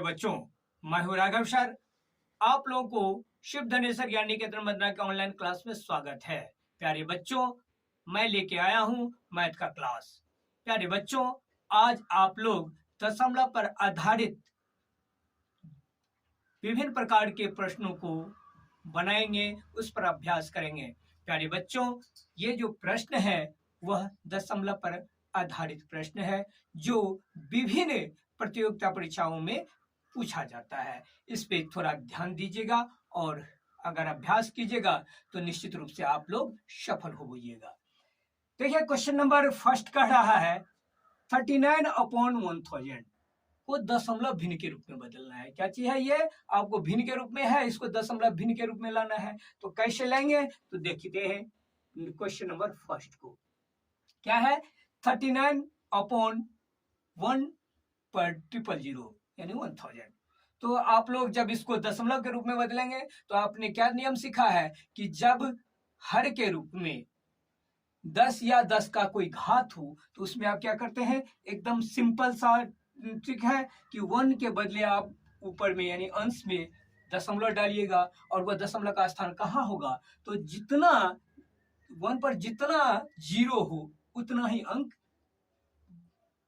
बच्चों, मैं हूं राघव सर। आप लोगों को शिव धनेश्वर ज्ञानी केतन मदना के ऑनलाइन क्लास में स्वागत है। प्यारे बच्चों, मैं लेके आया हूं मैथ का क्लास। प्यारे बच्चों, आज आप लोग दशमलव पर आधारित विभिन्न प्रकार के प्रश्नों को बनाएंगे, उस पर अभ्यास करेंगे। प्यारे बच्चों, ये जो प्रश्न है वह दशमलव पर आधारित प्रश्न है जो विभिन्न प्रतियोगिता परीक्षाओं में पूछा जाता है। इस पे थोड़ा ध्यान दीजिएगा और अगर अभ्यास कीजिएगा तो निश्चित रूप से आप लोग सफल हो जाइएगा। देखिए, क्वेश्चन नंबर फर्स्ट कह रहा है 39/1000 को दशमलव भिन्न के रूप में बदलना है। क्या चीज है ये? आपको भिन्न के रूप में है, इसको दशमलव भिन्न के रूप में लाना है। तो कैसे लेंगे? तो देखते हैं क्वेश्चन नंबर फर्स्ट को। क्या है? 39/1/000 यानी 1000। तो आप लोग जब इसको दशमलव के रूप में बदलेंगे तो आपने क्या नियम सीखा है कि जब हर के रूप में 10 या 10 का कोई घात हो तो उसमें आप क्या करते हैं? एकदम सिंपल सा ट्रिक है कि 1 के बदले आप ऊपर में यानी अंश में दशमलव डालिएगा और वह दशमलव का स्थान कहाँ होगा? तो जितना 1 पर जितना 0 हो उतना ही अंक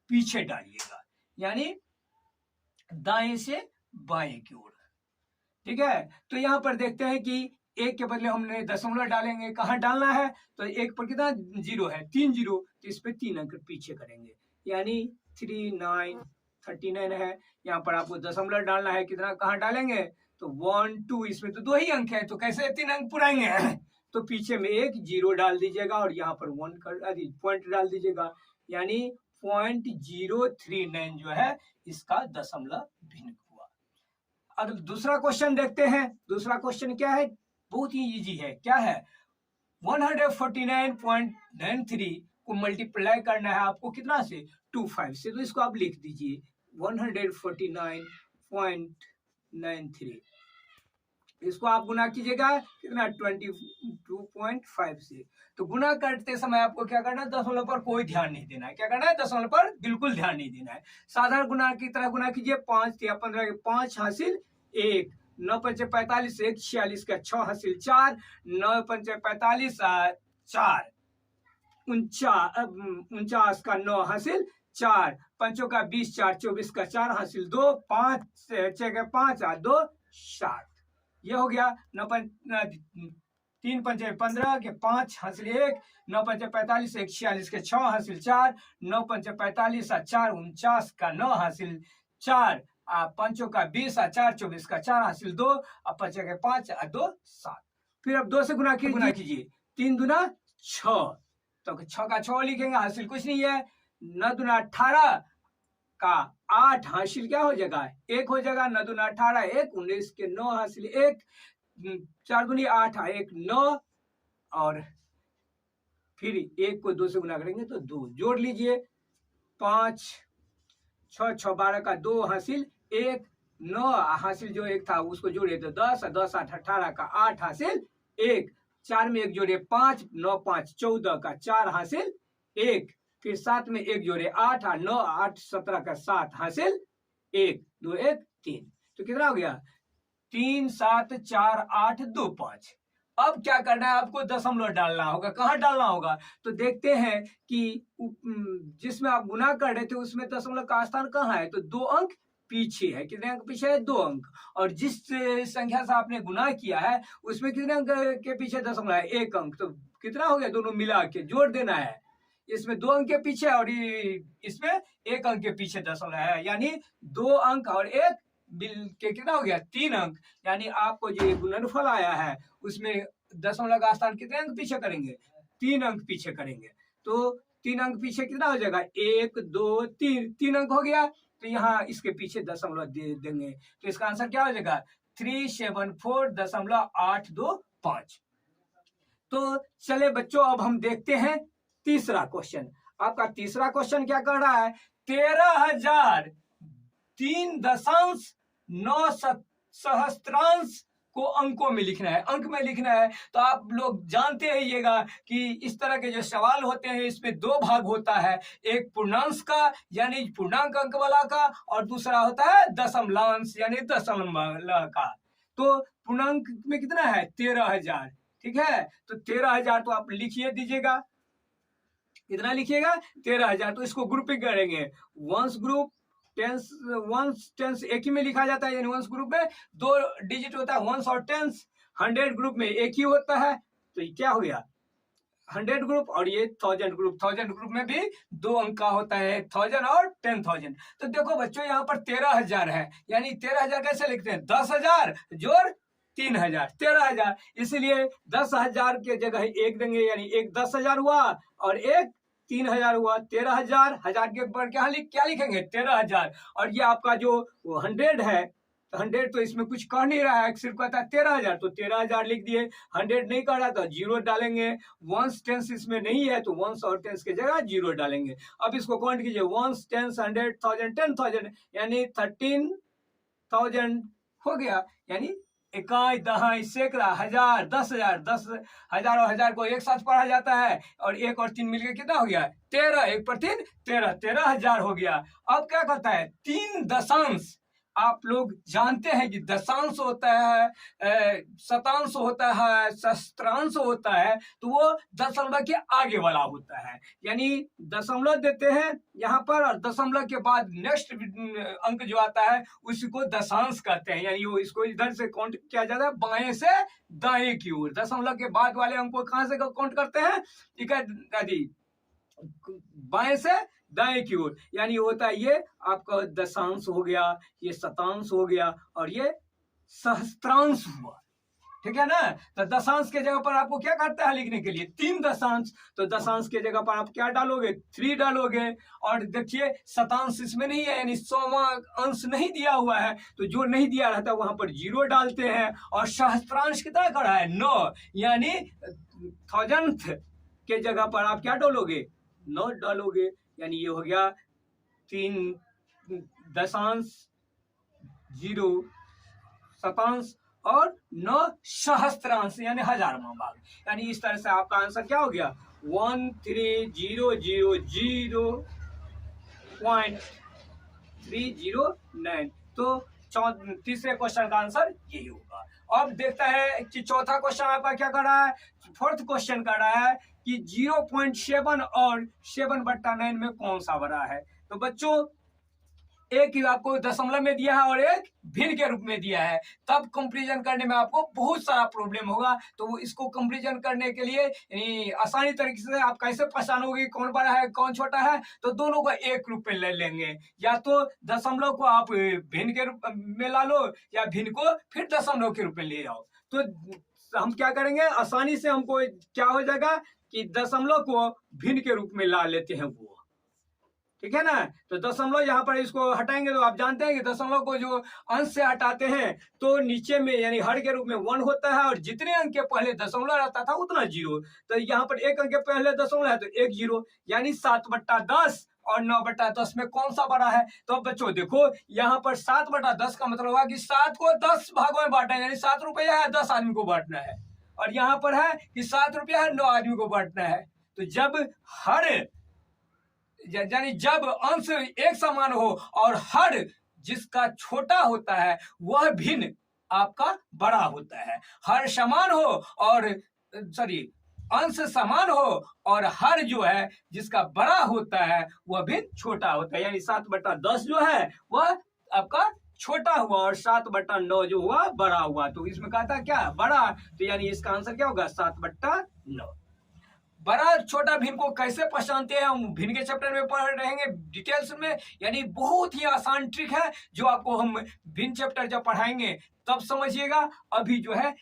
पीछे डालिएगा, यानी दाएं से बाएं की ओर। ठीक है, तो यहां पर देखते हैं कि 1 के बदले हमने दशमलव डालेंगे। कहां डालना है? तो 1 पर कितना 0 है? 3 0, तो इस पे 3 अंक पीछे करेंगे, यानी 39 है। यहाँ पर आपको दशमलव डालना है, कितना कहाँ डालेंगे? तो 1 2, इसमें तो 2 ही अंक है, तो कैसे 3 अंक पुराएंगे? तो पीछे में एक 0 डाल दीजिएगा और यहाँ पर 1 पॉइंट डाल दीजिएगा, यानी 0.039 जो है इसका दशमलव भिन्न हुआ। अब दूसरा क्वेश्चन देखते हैं। दूसरा क्वेश्चन क्या है? बहुत ही इजी है। क्या है? 149.93 को मल्टीप्लाई करना है आपको कितना से? 25 से। तो इसको आप लिख दीजिए 149.93। इसको आप गुना कीजिएगा कितना? 22.5 से। तो गुना करते समय आपको क्या करना है? दशमलव पर कोई ध्यान नहीं देना है। क्या करना है? दशमलव पर बिल्कुल ध्यान नहीं देना है। साधारण गुना की तरह गुना कीजिए। 5 या 15 के 5 हासिल 1, 9 पंचे 45, 1 46 का 6 हासिल 4, 9 पंचे 45 4, 49 का 9 हासिल 4, पंचों का 20 4, 24 का 4 हासिल 2, 5 6 का 5 2 7। ये हो गया। 3 पंचे 15 के 5 हासिल 1, 9 पंचे 45, 1 46 के 6 हासिल 4, 9 पंचे 45 4, 49 का 9 हासिल 4, पंचों का 20 4, 24 का 4 हासिल 2, अब पंचे के 5 2 7। फिर अब 2 से गुना कीजिए। 3 दूना 6, तो 6 का 6 लिखेंगे, हासिल कुछ नहीं है। 9 दूना 18 का 8 हासिल क्या हो जाएगा? 1 हो जाएगा। 9 दूना 18 1, 19 के 9 हासिल 1, 4 दूनी 8 1 9, और फिर 1 को 2 से गुना करेंगे तो 2 जोड़ लीजिए। 5 6 6 12 का 2 हासिल 1, 9 हासिल जो 1 था उसको जोड़िए तो 10, 10 8 18 का 8 हासिल 1, 4 में 1 जोड़िए 5, 9 5 14 का 4 हासिल 1, फिर 7 में 1 जोड़े 8 9 8 17 का 7 हासिल 1 2 1 3। तो कितना हो गया? 3 7 4 8 2 5। अब क्या करना है? आपको दशमलव डालना होगा। कहाँ डालना होगा? तो देखते हैं कि जिसमें आप गुना कर रहे थे उसमें दशमलव का स्थान कहाँ है? तो 2 अंक पीछे है। कितने अंक पीछे है? 2 अंक। और जिस संख्या से आपने गुना किया है उसमें कितने अंक के पीछे दशमलव है? 1 अंक। तो कितना हो गया? दोनों मिला के जोड़ देना है। इसमें 2 अंक के पीछे और इसमें 1 अंक के पीछे दशमलव है, यानी 2 अंक और 1 मिल के कितना हो गया? 3 अंक। यानी आपको जो गुणनफल आया है उसमें दशमलव का स्थान कितने अंक पीछे करेंगे? 3 अंक पीछे करेंगे। तो 3 अंक पीछे कितना हो जाएगा? 1 2 3 अंक हो गया। तो यहाँ इसके पीछे दशमलव दे देंगे, तो इसका आंसर क्या हो जाएगा? 374.825। तो चले बच्चों, अब हम देखते हैं तीसरा क्वेश्चन। आपका तीसरा क्वेश्चन क्या कर रहा है? 13,003.9 सहस्त्रांश को अंकों में लिखना है, अंक में लिखना है। तो आप लोग जानते रहिएगा कि इस तरह के जो सवाल होते हैं इसमें दो भाग होता है, एक पूर्णांश का यानी पूर्णांक अंक वाला का, और दूसरा होता है दशमलवांश यानी दशमलव का। तो पूर्णांक में कितना है 13,000, ठीक है। तो 13,000 तो आप लिखिए दीजिएगा, कितना लिखिएगा 13,000। तो इसको ग्रुपिंग करेंगे, वंश ग्रुप टेंस, वंश टेंस एक ही में लिखा जाता है, यानी वंश ग्रुप में 2 डिजिट होता है वंश और टेंस। 100 ग्रुप में एक ही होता है, तो ये क्या हो गया 100 ग्रुप, और ये 1000 ग्रुप, 1000 ग्रुप में भी 2 अंक का होता है, 1000 और 10,000। तो देखो बच्चों यहाँ पर 13,000 है, यानी 13,000 कैसे लिखते हैं 10,000 जोड़ 3,000 13,000, इसलिए 10,000 के जगह एक देंगे, यानी एक 10,000 हुआ और एक 3,000 हुआ, 13,000। हजार के ऊपर क्या लिखेंगे 13,000, और ये आपका जो 100 है, 100 तो इसमें कुछ कह नहीं रहा है, सिर्फ कहता है 13,000, तो 13,000 लिख दिए। 100 नहीं कर रहा तो 0 डालेंगे, वंश टेंस इसमें नहीं है तो वंश और टेंस की जगह 0 डालेंगे। अब इसको काउंट कीजिए, वंश टेंस 100 1000 10,000 यानी 13,000 हो गया, यानी इकाई दहाई सैकड़ा हजार 10,000, 10,000 और 1000 को एक साथ पढ़ा जाता है, और 1 और 3 मिलकर कितना हो गया 13, 1 पर 3 13, 13,000 हो गया। अब क्या कहता है 3 दशांश, आप लोग जानते हैं कि दशांश होता है, शतांश होता है, सहस्त्रांश होता है, तो वो दशमलव के आगे वाला होता है, यानी दशमलव देते हैं यहाँ पर, और दशमलव के बाद नेक्स्ट अंक जो आता है उसी को दशांश कहते हैं, यानी वो इसको इधर से काउंट किया जाता है बाएं से दाएं की ओर। दशमलव के बाद वाले अंक को कहां से काउंट करते हैं, ठीक है दादी, बाएं से दाएं की ओर, यानी होता है ये आपका दशांश हो गया, ये शतांश हो गया, और ये सहस्त्रांश हुआ, ठीक है ना। तो दशांश के जगह पर आपको क्या करता है लिखने के लिए 3 दशांश, तो दशांश के जगह पर आप क्या डालोगे 3 डालोगे, और देखिए शतांश इसमें नहीं है, यानी 100वां अंश नहीं दिया हुआ है, तो जो नहीं दिया रहता वहां पर 0 डालते हैं, और सहस्त्रांश कितना करा है 9, यानी 1000th के जगह पर आप क्या डालोगे 9 डालोगे, यानी ये हो गया 3 दशांश 0 शतांश और 9 सहस्त्रांश यानी हजारवां भाग, यानी इस तरह से आपका आंसर क्या हो गया 13,000.309। तो तीसरे क्वेश्चन का आंसर यही होगा। अब देखता है कि चौथा क्वेश्चन आपका क्या कर रहा है, फोर्थ क्वेश्चन कर रहा है कि 0.7 और 7/9 में कौन सा बड़ा है। तो बच्चों एक ही आपको दशमलव में दिया है और एक भिन्न के रूप में दिया है, तब कंपैरिजन करने में आपको बहुत सारा प्रॉब्लम होगा। तो वो इसको कंपैरिजन करने के लिए आसानी तरीके से आप कैसे पहचानोगे कौन बड़ा है कौन छोटा है, तो दोनों को एक रूप में ले लेंगे, या तो दशमलव को आप भिन्न के रूप में ला लो, या भिन्न को फिर दशमलव के रूप में ले आओ। तो हम क्या करेंगे आसानी से हमको क्या हो जाएगा कि दशमलव को भिन्न के रूप में ला लेते हैं वो, ठीक है ना। तो दशमलव यहाँ पर इसको हटाएंगे, तो आप जानते हैं कि दशमलव को जो अंश से हटाते हैं तो नीचे में यानी हर के रूप में 1 होता है, और जितने अंक के पहले दशमलव रहता था उतना 0। तो यहाँ पर एक अंक के पहले दशमलव है तो 1 0, यानी 7/10 और 9/10 में कौन सा बड़ा है। तो अब बच्चों देखो यहाँ पर 7/10 का मतलब हुआ कि 7 को 10 भागों में बांटना है, यानी 7 रुपया है 10 आदमी को बांटना है, और यहाँ पर है कि 7 रुपया है 9 आदमी को बांटना है। तो जब यानी जब अंश एक समान हो और हर जिसका छोटा होता है वह भिन्न आपका बड़ा होता है, हर समान हो और अंश समान हो और हर जो है जिसका बड़ा होता है वह भिन्न छोटा होता है, यानी 7/10 जो है वह आपका छोटा हुआ और 7/9 जो हुआ बड़ा हुआ। तो इसमें कहता है क्या बड़ा, तो यानी इसका आंसर क्या होगा 7/9। बड़ा छोटा भिन्न को कैसे पहचानते हैं हम भिन्न के चैप्टर में पढ़ रहेंगे डिटेल्स में, यानी बहुत ही आसान ट्रिक है जो आपको हम भिन्न चैप्टर जब पढ़ाएंगे तब समझिएगा। अभी जो है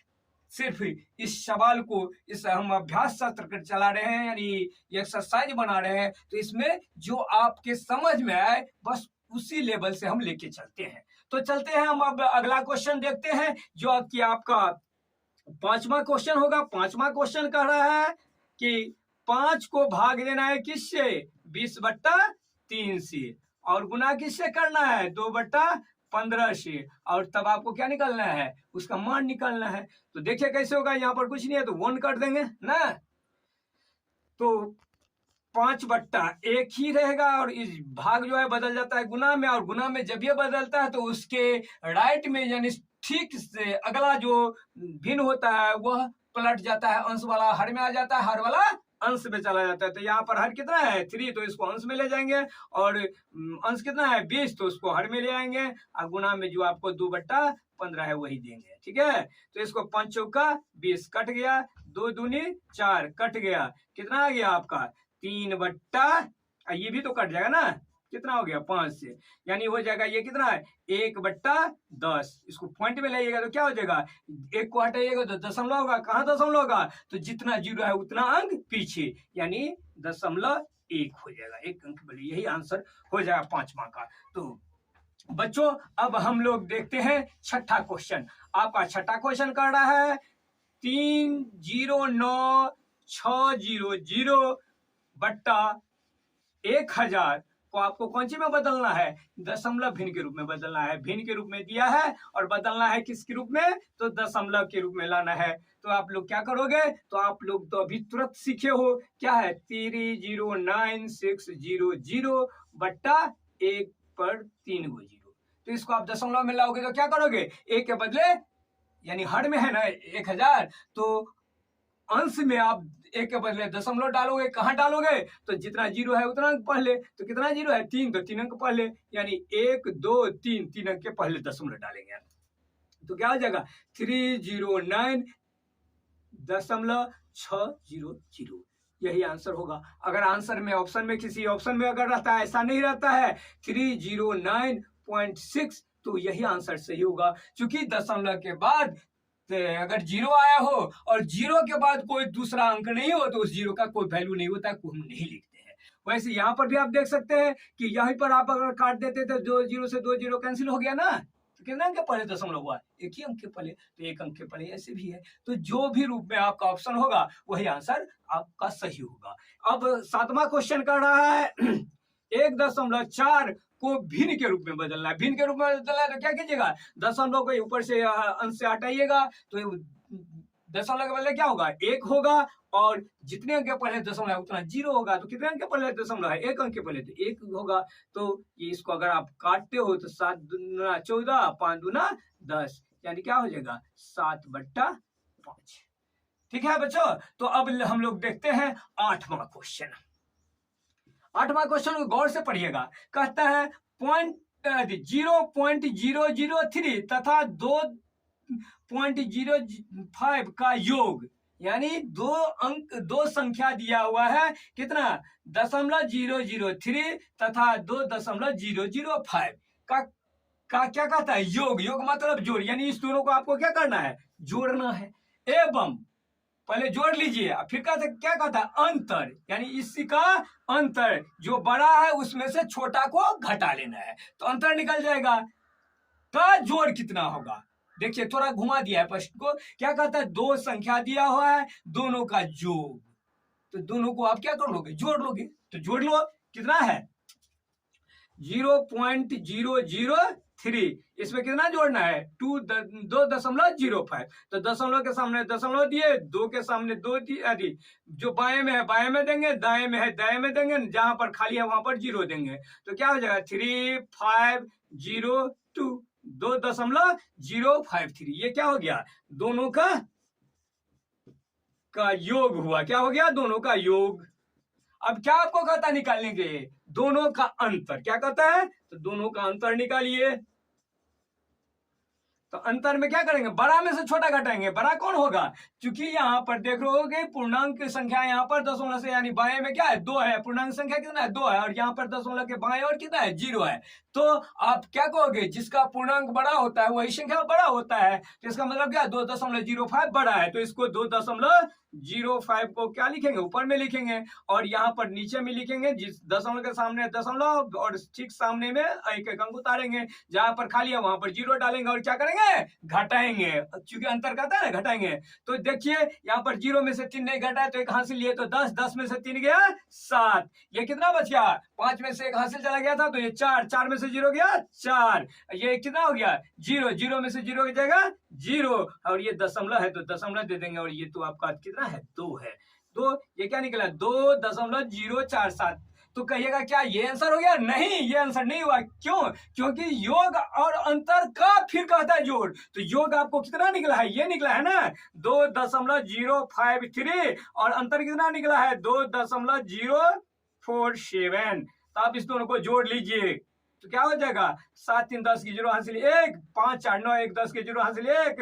सिर्फ इस सवाल को इस हम अभ्यास सत्र चला रहे हैं, यानी एक्सरसाइज बना रहे हैं, तो इसमें जो आपके समझ में आए बस उसी लेवल से हम लेके चलते हैं। तो चलते हैं हम अब अगला क्वेश्चन देखते हैं जो कि आपका 5वां क्वेश्चन होगा। 5वां क्वेश्चन कह रहा है कि 5 को भाग देना है किससे 20/3 से, और गुना किससे करना है 2/3 15 से, और तब आपको क्या निकालना है, उसका मान निकालना है। तो देखिए कैसे होगा, यहाँ पर कुछ नहीं है तो 1 कर देंगे ना, तो 5/1 ही रहेगा, और इस भाग जो है बदल जाता है गुना में, और गुना में जब ये बदलता है तो उसके राइट में यानी ठीक से अगला जो भिन्न होता है वह पलट जाता है, अंश वाला हर में आ जाता है, हर वाला अंश में चला जाता है। तो यहाँ पर हर कितना है 3, तो इसको अंश में ले जाएंगे, और अंश कितना है 20, तो उसको हर में ले आएंगे, और गुना में जो आपको 2/15 है वही देंगे। ठीक है, तो इसको 5 चौका 20 कट गया, 2 दूनी 4 कट गया, कितना आ गया आपका 3/, ये भी तो कट जाएगा ना, कितना हो गया 5 से, यानी हो जाएगा ये कितना है 1/10। इसको पॉइंट में लाइएगा तो क्या हो जाएगा, 1 को हटाइएगा तो दशमलव होगा, कहाँ दशमलव होगा, तो जितना जीरो है उतना अंक पीछे, यानी 0.1 हो जाएगा, 1 अंक बड़े, यही आंसर हो जाएगा 5वां का। तो बच्चों अब हम लोग देखते हैं छठा क्वेश्चन। आपका छठा क्वेश्चन कर रहा है 309,600/1000 को आपको कौन सी में बदलना है, दशमलव भिन्न के रूप में बदलना है। भिन्न के रूप में दिया है और बदलना है किसके रूप में, तो दशमलव के रूप में लाना है। तो आप लोग क्या करोगे, तो आप लोग तो अभी तुरंत सीखे हो, क्या है 309,600/1 पर 3 गो जीरो। तो इसको आप दशमलव में लाओगे तो क्या करोगे, 1 के बदले यानी हर में है ना 1000, तो अंश में आप 1 के बदले दशमलव डालोगे, कहाँ डालोगे, तो जितना जीरो है उतना अंक पहले, तो कितना जीरो है 3, तो 3 अंक पहले, यानी 1 2 3 अंक के पहले दशमलव डालेंगे, तो क्या हो जाएगा 309,600, यही आंसर होगा। अगर आंसर में ऑप्शन में किसी ऑप्शन में अगर रहता है, ऐसा नहीं रहता है 309.6, तो यही आंसर सही होगा, क्योंकि दशमलव के बाद अगर जीरो आया हो और जीरो के बाद कोई दूसरा अंक नहीं हो तो उस जीरो का कोई वैल्यू नहीं होता, को हम नहीं लिखते हैं। वैसे यहाँ पर भी आप देख सकते हैं कि यहीं पर आप अगर काट देते थे 2 जीरो से 2 जीरो कैंसिल हो गया ना, तो कितने अंक के पहले दशमलव हुआ, 1 ही अंक के पहले, तो 1 अंक के पहले ऐसे भी है। तो जो भी रूप में आपका ऑप्शन होगा वही आंसर आपका सही होगा। अब 7वां क्वेश्चन कर रहा है 1.4 को भिन्न के रूप में बदलना है। भिन्न के रूप में बदलना है तो क्या कीजिएगा, दशमलव को ऊपर से अंश से हटाइएगा, तो दशमलव के बदले क्या होगा 1 होगा, और जितने अंक के पहले दशमलव है उतना जीरो होगा, तो कितने अंक के पहले दशमलव है 1 अंक के पहले, तो 1 होगा। तो ये इसको अगर आप काटते हो तो 7 दूना 14, 5 दूना 10, यानी क्या हो जाएगा 7/5। ठीक है बच्चों, तो अब हम लोग देखते हैं 8वां क्वेश्चन। 8वां क्वेश्चन को गौर से पढ़िएगा। कहता है 0.003 तथा 2.05 का योग, यानी दो संख्या दिया हुआ है, कितना 0.003 तथा 2.005 का क्या कहता है योग। योग मतलब जोड़, यानी इस दोनों को आपको क्या करना है, जोड़ना है। एवं पहले जोड़ लीजिए, फिर क्या कहता है अंतर, यानी इसका अंतर जो बड़ा है उसमें से छोटा को घटा लेना है, तो अंतर निकल जाएगा। का जोड़ कितना होगा, देखिए थोड़ा घुमा दिया है प्रश्न को। क्या कहता है 2 संख्या दिया हुआ है, दोनों का योग, तो दोनों को आप क्या कर लोगे, जोड़ लोगे। तो जोड़ लो, कितना है 0.003, इसमें कितना जोड़ना है 2.05, तो दशमलव के सामने दशमलव दिए, 2 के सामने 2 दिए, जो बाएं में है बाएं में देंगे, दाएं में है दाएं में देंगे, जहां पर खाली है वहां पर जीरो देंगे, तो क्या हो जाएगा 3502, 2.053, ये क्या हो गया दोनों का योग हुआ। क्या हो गया, दोनों का योग। अब क्या आपको कहता निकालने के लिए, दोनों का अंतर, क्या कहता है, तो दोनों का अंतर निकालिए। तो अंतर में क्या करेंगे, बड़ा में से छोटा घटाएंगे। बड़ा कौन होगा, क्योंकि यहाँ पर देख रहे पूर्णांक की संख्या यहाँ पर दशमलव से, यानी बाएं में क्या है 2 है, पूर्णांक संख्या कितना है 2 है, और यहाँ पर दशमलव के बाएं और कितना है 0 है। तो आप क्या कहोगे, जिसका पूर्णांक बड़ा होता है वही संख्या बड़ा होता है, तो इसका मतलब क्या 2.05 बड़ा है, तो इसको 2.05 05 को क्या लिखेंगे, ऊपर में लिखेंगे और यहाँ पर नीचे में लिखेंगे, जिस दशमलव के सामने दशमलव और ठीक सामने में एक एक अंक उतारेंगे, जहां पर खाली है वहां पर 0 डालेंगे और क्या करेंगे, घटाएंगे, क्योंकि अंतर कहता है ना, घटाएंगे। तो देखिए यहाँ पर 0 में से 3 नहीं घटा है तो एक हासिल लिए तो 10, 10 में से 3 गया 7, ये कितना बच गया, 5 में से एक हासिल चला गया था तो ये 4, 4 में से 0 गया 4, ये कितना हो गया 0, 0 में से 0 हो जाएगा 0 और ये दशमलव है तो दशमलव दे देंगे और ये तो आपका कितना है 2 है। तो ये क्या निकला 2.047। तो कहिएगा क्या ये आंसर हो गया, नहीं ये आंसर नहीं हुआ, क्यों, क्योंकि योग और अंतर का फिर कहता है जोड़, तो योग आपको कितना निकला है, ये निकला है ना 2.053 और अंतर कितना निकला है 2.047। तो आप इस दोनों को जोड़ लीजिए तो क्या हो जाएगा 7 3 10 की 0 हासिल 1, 5 4 9 1 10 की 0 हासिल 1,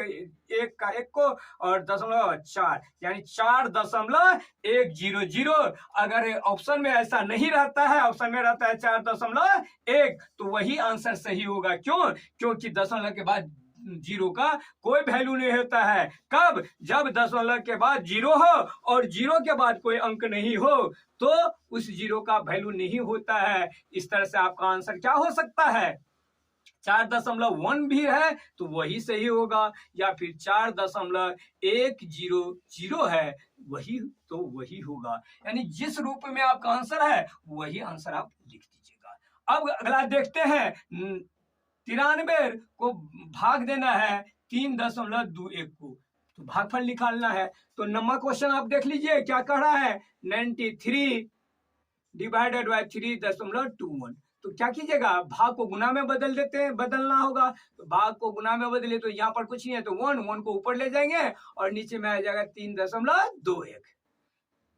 1 का 1 को और 0.4 यानी 4.100। अगर ऑप्शन में ऐसा नहीं रहता है, ऑप्शन में रहता है 4.1 तो वही आंसर सही होगा। क्यों, क्योंकि दशमलव के बाद 0 का कोई वैल्यू नहीं होता है। कब, जब दशमलव के बाद 0 हो और 0 के बाद कोई अंक नहीं हो तो उस 0 का वैल्यू नहीं होता है। इस तरह से आपका आंसर क्या हो सकता है, 4.1 भी है तो वही सही होगा, या फिर 4.100 है वही तो वही होगा, यानी जिस रूप में आपका आंसर है वही आंसर आप लिख दीजिएगा। अब अगला देखते हैं, 93 को भाग देना है 3.21 को, तो भागफल निकालना है। तो नंबर क्वेश्चन आप देख लीजिए क्या कह रहा है, 93 डिवाइडेड बाय 3.21। तो क्या कीजिएगा, भाग को गुना में बदल देते हैं, बदलना होगा। तो भाग को गुना में बदले तो यहाँ पर कुछ नहीं है तो 1 को ऊपर ले जाएंगे और नीचे में आ जाएगा 3.21।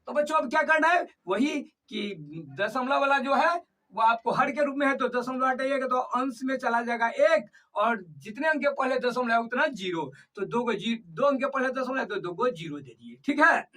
तो बच्चों अब क्या करना है, वही कि दशमलव वाला जो है वो आपको हर के रूप में है तो दशमलव हटाइएगा तो अंश में चला जाएगा 1 और जितने अंक के पहले दशमलव है उतना 0, तो 2 अंक के पहले दशमलव है तो 2 को 0 दे दिए, ठीक है।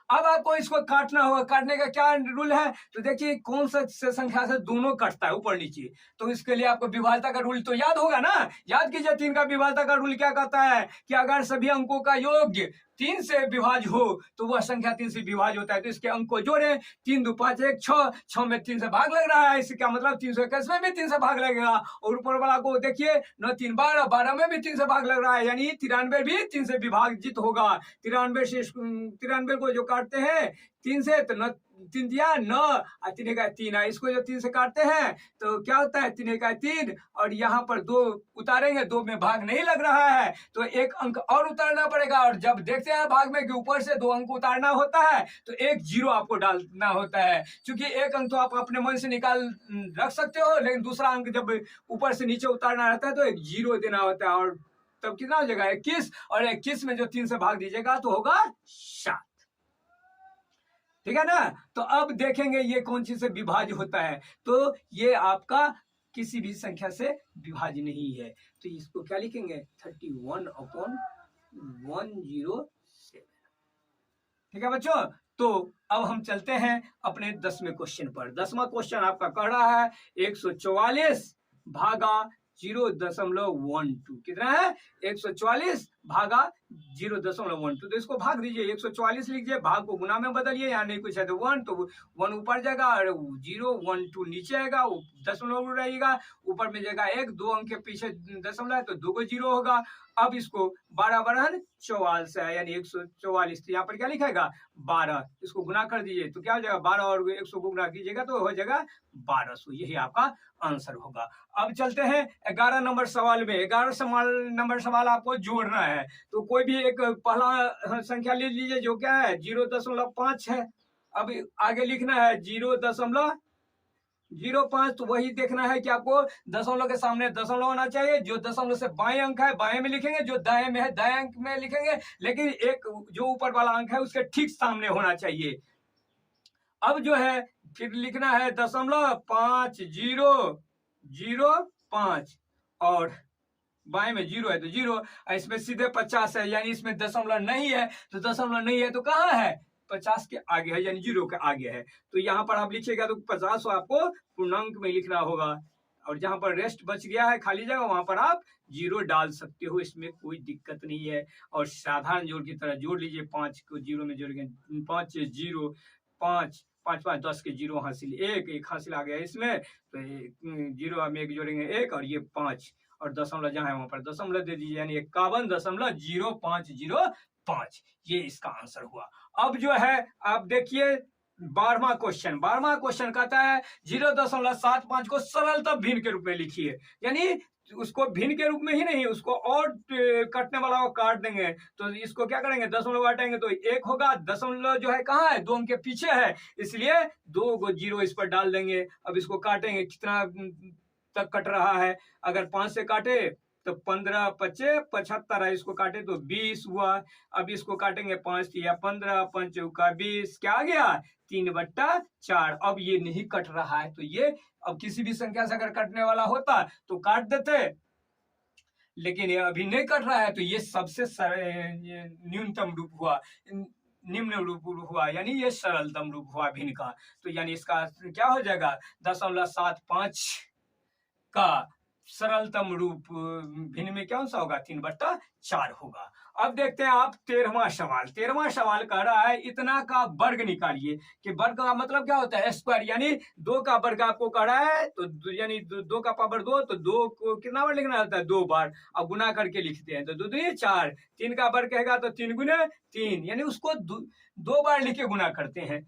अब आपको इसको काटना होगा, काटने का क्या रूल है, तो देखिए कौन सा संख्या से दोनों कटता है ऊपर नीचे, तो इसके लिए आपको विभाज्यता का रूल तो याद होगा ना, याद कीजिए 3 का विभाज्यता का रूल क्या कहता है कि अगर सभी अंकों का योग 3 से विभाज्य हो तो वह संख्या 3 से विभाज्य होता है। तो इसके अंक को जोड़े, 3 2 5 1 6, 6 में 3 से भाग लग रहा है, इसका मतलब 321 में भी 3 से भाग लगेगा और ऊपर वाला को देखिए 9 3 12, 12 में भी 3 से भाग लग रहा है, यानी 93 भी 3 से विभाजित होगा। 93 को जो काटते हैं 3 से तो 3 दिया 9 और 3 का 3 है, इसको जो 3 से काटते हैं तो क्या होता है 3 का 3 और यहाँ पर 2 उतारेंगे, 2 में भाग नहीं लग रहा है तो एक अंक और उतारना पड़ेगा, और जब देखते हैं भाग में कि ऊपर से 2 अंक उतारना होता है तो एक 0 आपको डालना होता है, क्योंकि एक अंक तो आप अपने मन से निकाल रख सकते हो लेकिन दूसरा अंक जब ऊपर से नीचे उतारना रहता है तो एक 0 देना होता है, और तब कितना हो जाएगा 21, और 21 में जो 3 से भाग दीजिएगा तो होगा 7, ठीक है ना। तो अब देखेंगे ये कौन चीज से विभाज्य होता है, तो ये आपका किसी भी संख्या से विभाज्य नहीं है, तो इसको क्या लिखेंगे 31/107, ठीक है बच्चों। तो अब हम चलते हैं अपने 10वें क्वेश्चन पर। 10वां क्वेश्चन आपका कह रहा है 144 भागा 0.12, कितना है 144 भागा 0.12, तो इसको भाग दीजिए, 144 लिखिए, भाग को गुना में बदलिए, यहाँ नहीं कुछ है तो 1, तो 1 ऊपर जाएगा और 0 1 2 नीचे आएगा, दशमलव रहेगा, ऊपर में जाएगा 1, 2 अंक के पीछे दशमलव है तो 2 को 0 होगा। अब इसको 12 बरहन 44 से है यानी 144, तो यहाँ पर क्या लिखेगा 12, इसको गुना कर दीजिए तो क्या हो जाएगा 12 और 100 को गुना कीजिएगा तो हो जाएगा 1200, यही आपका आंसर होगा। अब चलते हैं 11 नंबर सवाल में। 11 नंबर सवाल आपको जोड़ना है, तो कोई भी एक पहला संख्या ले लीजिए जो क्या है 0.5 है। अब आगे लिखना है 0.05, तो वही देखना है कि आपको दशमलव के सामने दशमलव होना चाहिए, जो दशमलव से बाएं अंक है बाएं में लिखेंगे, जो दाएं में है दाएं अंक में लिखेंगे, लेकिन एक जो ऊपर वाला अंक है उसके ठीक सामने होना चाहिए। अब जो है फिर लिखना है 0.5005 और बाएं में 0 है तो 0, इसमें सीधे 50 है यानी इसमें दशमलव नहीं है, तो दशमलव नहीं है तो कहाँ है 50 के आगे है यानी 0 के आगे है, तो यहाँ पर आप लिखिएगा तो 50 आपको पूर्णांक में लिखना होगा और जहां पर रेस्ट बच गया है खाली जगह वहां पर आप 0 डाल सकते हो, इसमें कोई दिक्कत नहीं है। और साधारण जोड़ की तरह जोड़ लीजिए, 5 को 0 में जोड़ेंगे, 5 0 5 5 5 10 के 0 हासिल 1 हासिल आ गया इसमें, तो 0 में 1 जोड़ेंगे 1 और ये 5 और दशमलव जहां है वहां पर दशमलव दे दीजिए, यानी 51.0505, ये इसका आंसर हुआ। अब जो है आप देखिए 12वां क्वेश्चन कहता है 0.75 को सरलतम भिन्न के रूप में लिखिए, यानी उसको भिन्न के रूप में ही नहीं, उसको और कटने वाला को काट देंगे, तो इसको क्या करेंगे, दशमलव काटेंगे तो 1 होगा, दशमलव जो है कहाँ है, 2 अंक के पीछे है, इसलिए 2 को 0 इस पर डाल देंगे। अब इसको काटेंगे, कितना तक कट रहा है, अगर 5 से काटे तो 15 पचे 75 है, इसको काटे तो 20 हुआ। अब इसको काटेंगे 5 या 15 5 चौका 20, क्या आ गया 3/4। अब ये नहीं कट रहा है, तो ये अब किसी भी संख्या से अगर कटने वाला होता तो काट देते, लेकिन ये अभी नहीं कट रहा है, तो ये सबसे न्यूनतम रूप हुआ, निम्न रूप हुआ, यानी ये सरलतम रूप हुआ भिन्न का। तो यानी इसका क्या हो जाएगा, 0.75 का सरलतम रूप भिन्न में क्या सा होगा, 3/4 होगा। अब देखते हैं आप 13वां सवाल कह रहा है इतना का वर्ग निकालिए, कि वर्ग का मतलब क्या होता है, स्क्वायर, यानी 2 का वर्ग आपको कह रहा है, तो यानी 2 का पावर 2, तो 2 को कितना बार लिखना होता है, 2 बार। अब गुना करके लिखते हैं तो 2 2 4, 3 का वर्ग कहेगा तो 3 गुने 3, यानी उसको 2 बार लिख के गुना करते हैं,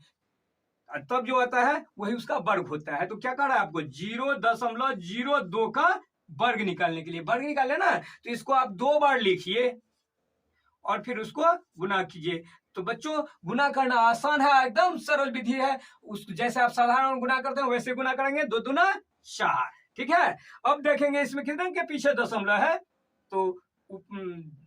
तब जो होता है वही उसका वर्ग होता है। तो क्या कर रहा है आपको 0.02 का वर्ग निकालने के लिए, वर्ग निकाले ना, तो इसको आप 2 बार लिखिए और फिर उसको गुना कीजिए। तो बच्चों गुना करना आसान है, एकदम सरल विधि है, उस जैसे आप साधारण गुना करते हैं वैसे गुना करेंगे, 2 दूना 4, ठीक है। अब देखेंगे इसमें कितने अंक के पीछे दशमलव है, तो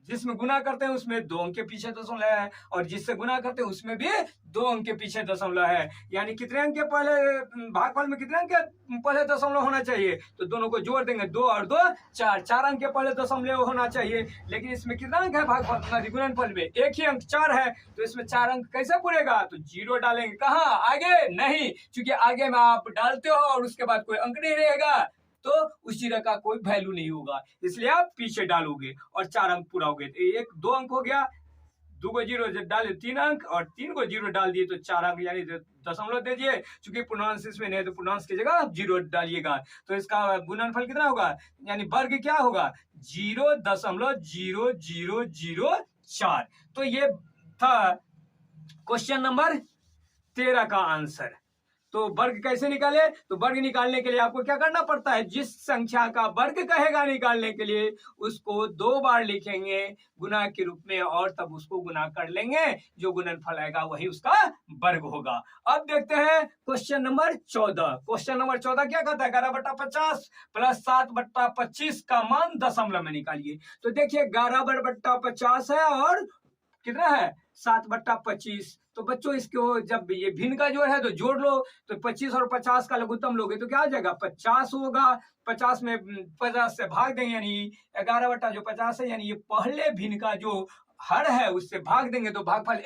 जिसमें गुना करते हैं उसमें 2 अंक के पीछे दशमलव है, और जिससे गुना करते हैं उसमें भी 2 अंक के पीछे दशमलव है, यानी कितने अंक के पहले भागफल में कितने अंक के पहले दशमलव होना चाहिए, तो दोनों को जोड़ देंगे, 2 और 2 4, 4 अंक के पहले दशमलव होना चाहिए, लेकिन इसमें कितना अंक है भागफल गुणनफल में, 1 ही अंक 4 है, तो इसमें 4 अंक कैसे पूरेगा, तो 0 डालेंगे, कहाँ आगे नहीं, क्योंकि आगे में आप डालते हो और उसके बाद कोई अंक नहीं रहेगा, तो उस जीरो का कोई वैल्यू नहीं होगा, इसलिए आप पीछे डालोगे और 4 अंक पूरा हो गए, तो 2 अंक हो गया, 2 को 0 डाले 3 अंक, और 3 को 0 डाल दिए तो 4 अंक, यानी दशमलव दीजिए, चूंकि पूर्णांश इसमें नहीं है तो पूर्णांश की जगह आप 0 डालिएगा, तो इसका गुणनफल कितना होगा, यानी वर्ग क्या होगा 0.0004। तो ये था क्वेश्चन नंबर 13 का आंसर। तो वर्ग कैसे निकाले, तो वर्ग निकालने के लिए आपको क्या करना पड़ता है, जिस संख्या का वर्ग कहेगा निकालने के लिए उसको 2 बार लिखेंगे गुना के रूप में, और तब उसको गुना कर लेंगे, जो गुणनफल आएगा वही उसका वर्ग होगा। अब देखते हैं क्वेश्चन नंबर 14। क्वेश्चन नंबर 14 क्या कहता है, 11/50 प्लस 7/25 का मान दशमलव में निकालिए। तो देखिए 11/50 है और कितना है 7/25, तो बच्चों इसको जब ये भिन्न का जोड़ है तो जोड़ लो, तो 25 और 50 का लघुत्तम लोगे तो क्या हो जाएगा 50 होगा, 50 में 50 से भाग देंगे, यानी 11/50 है, यानी ये पहले भिन्न का जो हर है उससे भाग देंगे तो भागफल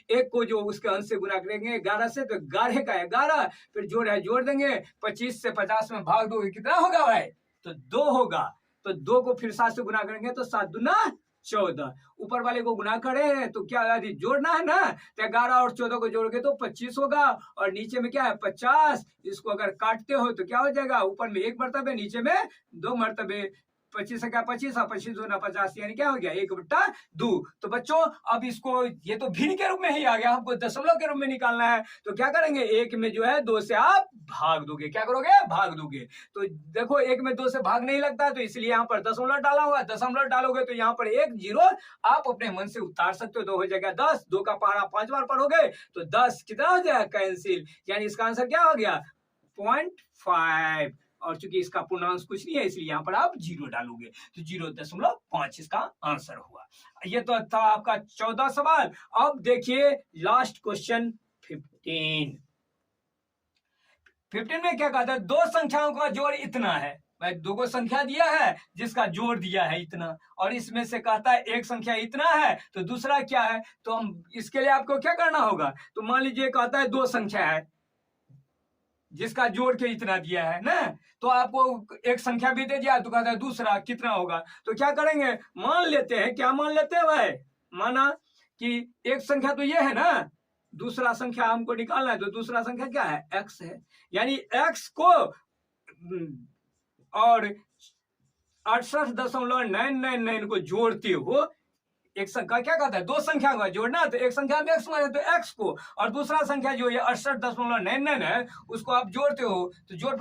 1 को जो उसके अंश से गुना करेंगे 11 से, तो 11 का 11, फिर जोड़ है जोड़ देंगे, 25 से 50 में भाग दोगे कितना होगा भाई, तो 2 होगा, तो 2 को फिर 7 से गुना करेंगे तो 7 दूना 14, ऊपर वाले को गुना करे तो क्या यदि जोड़ना है ना, तो 11 और 14 को जोड़ोगे तो 25 होगा, और नीचे में क्या है 50, इसको अगर काटते हो तो क्या हो जाएगा, ऊपर में 1 मर्तबे नीचे में 2 मर्तबे, 25 का 25 और 25 दूना 50, यानी क्या हो गया 1/2। तो बच्चों अब इसको ये तो भिन्न के रूप में ही आ गया, हमको दशमलव के रूप में निकालना है, तो क्या करेंगे 1 में जो है 2 से आप भाग दोगे, क्या करोगे भाग दोगे, तो देखो 1 में 2 से भाग नहीं लगता है, तो इसलिए यहाँ पर दशमलव डाला हुआ, दशमलव डालोगे तो यहाँ पर 1 0 आप अपने मन से उतार सकते हो, 2 हो जाएगा 10, 2 का पहाड़ा 5 बार पढ़ोगे तो 10 कितना हो जाएगा कैंसिल, यानी इसका आंसर क्या हो गया 0.5, और चूंकि इसका पूर्णांश कुछ नहीं है इसलिए यहाँ पर आप 0 डालोगे, तो 0.5 इसका आंसर हुआ। ये तो था आपका 14 सवाल। अब देखिए लास्ट क्वेश्चन 15 में क्या कहता है, 2 संख्याओं का जोड़ इतना है, भाई 2 को संख्या दिया है जिसका जोड़ दिया है इतना, और इसमें से कहता है एक संख्या इतना है तो दूसरा क्या है, तो हम इसके लिए आपको क्या करना होगा, तो मान लीजिए कहता है 2 संख्या है, जिसका जोड़ के इतना दिया है ना, तो आपको एक संख्या भी दे दिया तो कहता है दूसरा कितना होगा। तो क्या करेंगे, मान लेते हैं, क्या मान लेते हैं भाई, माना कि एक संख्या तो ये है ना, दूसरा संख्या हमको निकालना है, तो दूसरा संख्या क्या है, x है। यानी x को और 68.999 को जोड़ते हो, एक संख्या क्या कहता है, दो संख्या को जोड़ना, तो एक संख्या में x माने तो x को, और दूसरा संख्या जो ये 68.99 है उसको आप जोड़ते हो, तो जोड़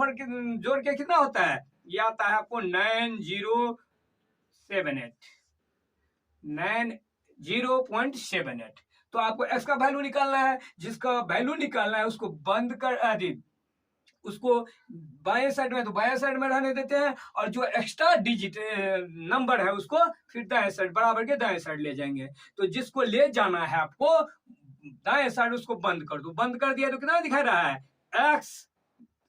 के कितना होता है, ये आता है आपको 90.78। तो आपको x का वैल्यू निकालना है, जिसका वैल्यू निकालना है उसको बंद कर उसको बाएं साइड में तो बाएं साइड में रहने देते हैं, और जो एक्स्ट्रा डिजिट नंबर है उसको फिर दाएं साइड बराबर के दाएं साइड ले जाएंगे। तो जिसको ले जाना है आपको दाएं साइड उसको बंद कर दो, बंद कर दिया तो कितना दिखा रहा है, x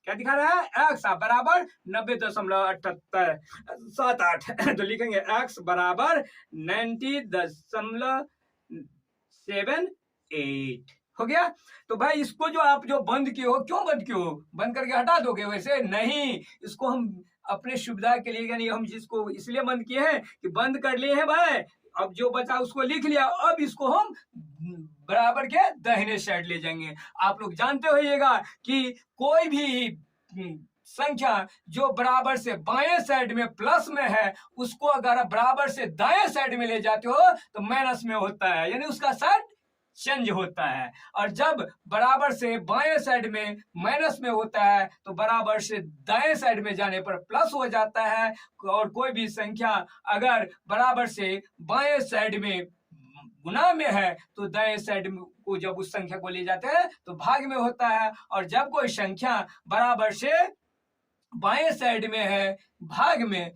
क्या दिखा रहा है, x बराबर 90.78। तो लिखेंगे x बराबर 90.78 हो गया। तो भाई इसको जो आप जो बंद किए हो, क्यों बंद किए हो, बंद करके हटा दोगे, वैसे नहीं, इसको हम अपने सुविधा के लिए, यानी हम जिसको इसलिए बंद किए हैं कि बंद कर लिए हैं भाई, अब जो बचा उसको लिख लिया, अब इसको हम बराबर के दाहिने साइड ले जाएंगे। आप लोग जानते होइएगा कि कोई भी संख्या जो बराबर से बाएं साइड में प्लस में है उसको अगर बराबर से दाएं साइड में ले जाते हो तो माइनस में होता है, यानी उसका साइड चेंज होता है। और जब बराबर से बाएं साइड में माइनस में होता है तो बराबर से दाएं साइड में जाने पर प्लस हो जाता है। और कोई भी संख्या अगर बराबर से बाएं साइड में गुना में है तो दाएं साइड को जब उस संख्या को ले जाते हैं तो भाग में होता है। और जब कोई संख्या बराबर से बाएं साइड में है भाग में,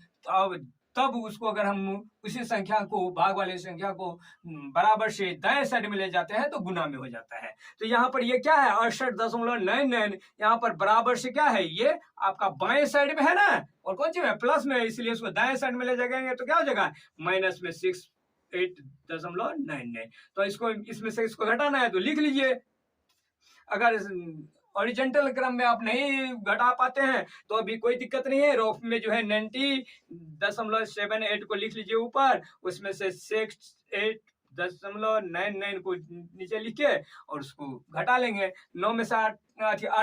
तब उसको अगर हम उसी संख्या को, भाग वाले संख्या को बराबर से दाएं साइड में ले जाते हैं तो गुना में हो जाता है। तो यहाँ पर ये क्या है, 68.99, यहाँ पर बराबर से क्या है, ये आपका बाएं साइड में है ना, और कौन सी में, प्लस में, इसलिए उसको दाएं साइड में ले जाएंगे तो क्या हो जाएगा, माइनस में 68.99। तो इसको इसमें से इसको घटाना है तो लिख लीजिए। अगर ओरिजेंटल क्रम में आप नहीं घटा पाते हैं तो अभी कोई दिक्कत नहीं है, रफ में जो है 90.78 को लिख लीजिए ऊपर, उसमें से 68.99 को नीचे लिखे और उसको घटा लेंगे। 9 में से 8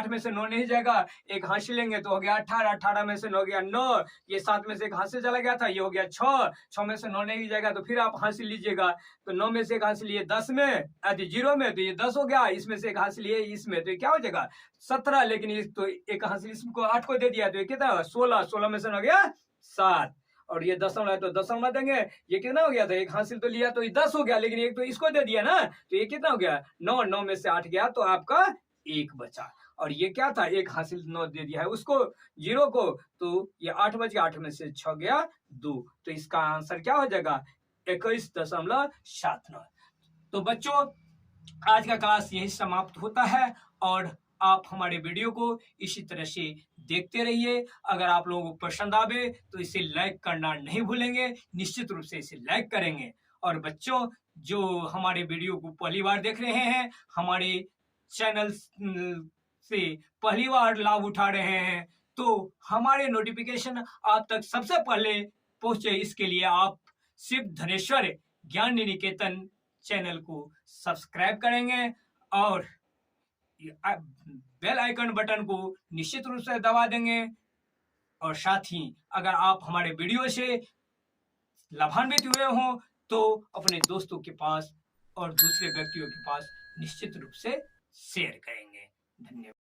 में से 9 नहीं जाएगा, एक हासिल लेंगे तो हो गया 18, 18 में से 9 गया 9, ये 7 में से एक हासिल चला गया था, ये हो गया 6, 6 में से 9 नहीं जाएगा तो फिर आप हासिल लीजिएगा, तो 9 में से एक हासिल लिए 10 में, 0 में, तो ये 10 हो गया, इसमें से एक हासिल लिए इसमें, तो ये क्या हो जाएगा 17, लेकिन ये तो एक हासिल इसको 8 को दे दिया तो ये कितना 16, 16 में से 9 गया 7, और ये दशमलव है तो दशमलव देंगे, ये कितना हो गया था, एक हासिल तो लिया तो ये 10 हो गया, लेकिन एक तो इसको दे दिया ना, तो ये कितना हो गया 9, 9 में से 8 गया तो आपका 1 बचा। और ये क्या था, एक हासिल 9 दे दिया है उसको 0 को, तो ये 8 बच गया, 8 में से 6 गया 2, तो इसका आंसर क्या हो जाएगा 21.79। तो बच्चों आज का क्लास यही समाप्त होता है, और आप हमारे वीडियो को इसी तरह से देखते रहिए। अगर आप लोगों को पसंद आवे तो इसे लाइक करना नहीं भूलेंगे, निश्चित रूप से इसे लाइक करेंगे। और बच्चों जो हमारे वीडियो को पहली बार देख रहे हैं, हमारे चैनल से पहली बार लाभ उठा रहे हैं, तो हमारे नोटिफिकेशन आप तक सबसे पहले पहुंचे, इसके लिए आप शिव धनेश्वर ज्ञान निकेतन चैनल को सब्सक्राइब करेंगे और बेल आइकन बटन को निश्चित रूप से दबा देंगे। और साथ ही अगर आप हमारे वीडियो से लाभान्वित हुए हों तो अपने दोस्तों के पास और दूसरे व्यक्तियों के पास निश्चित रूप से शेयर करेंगे। धन्यवाद।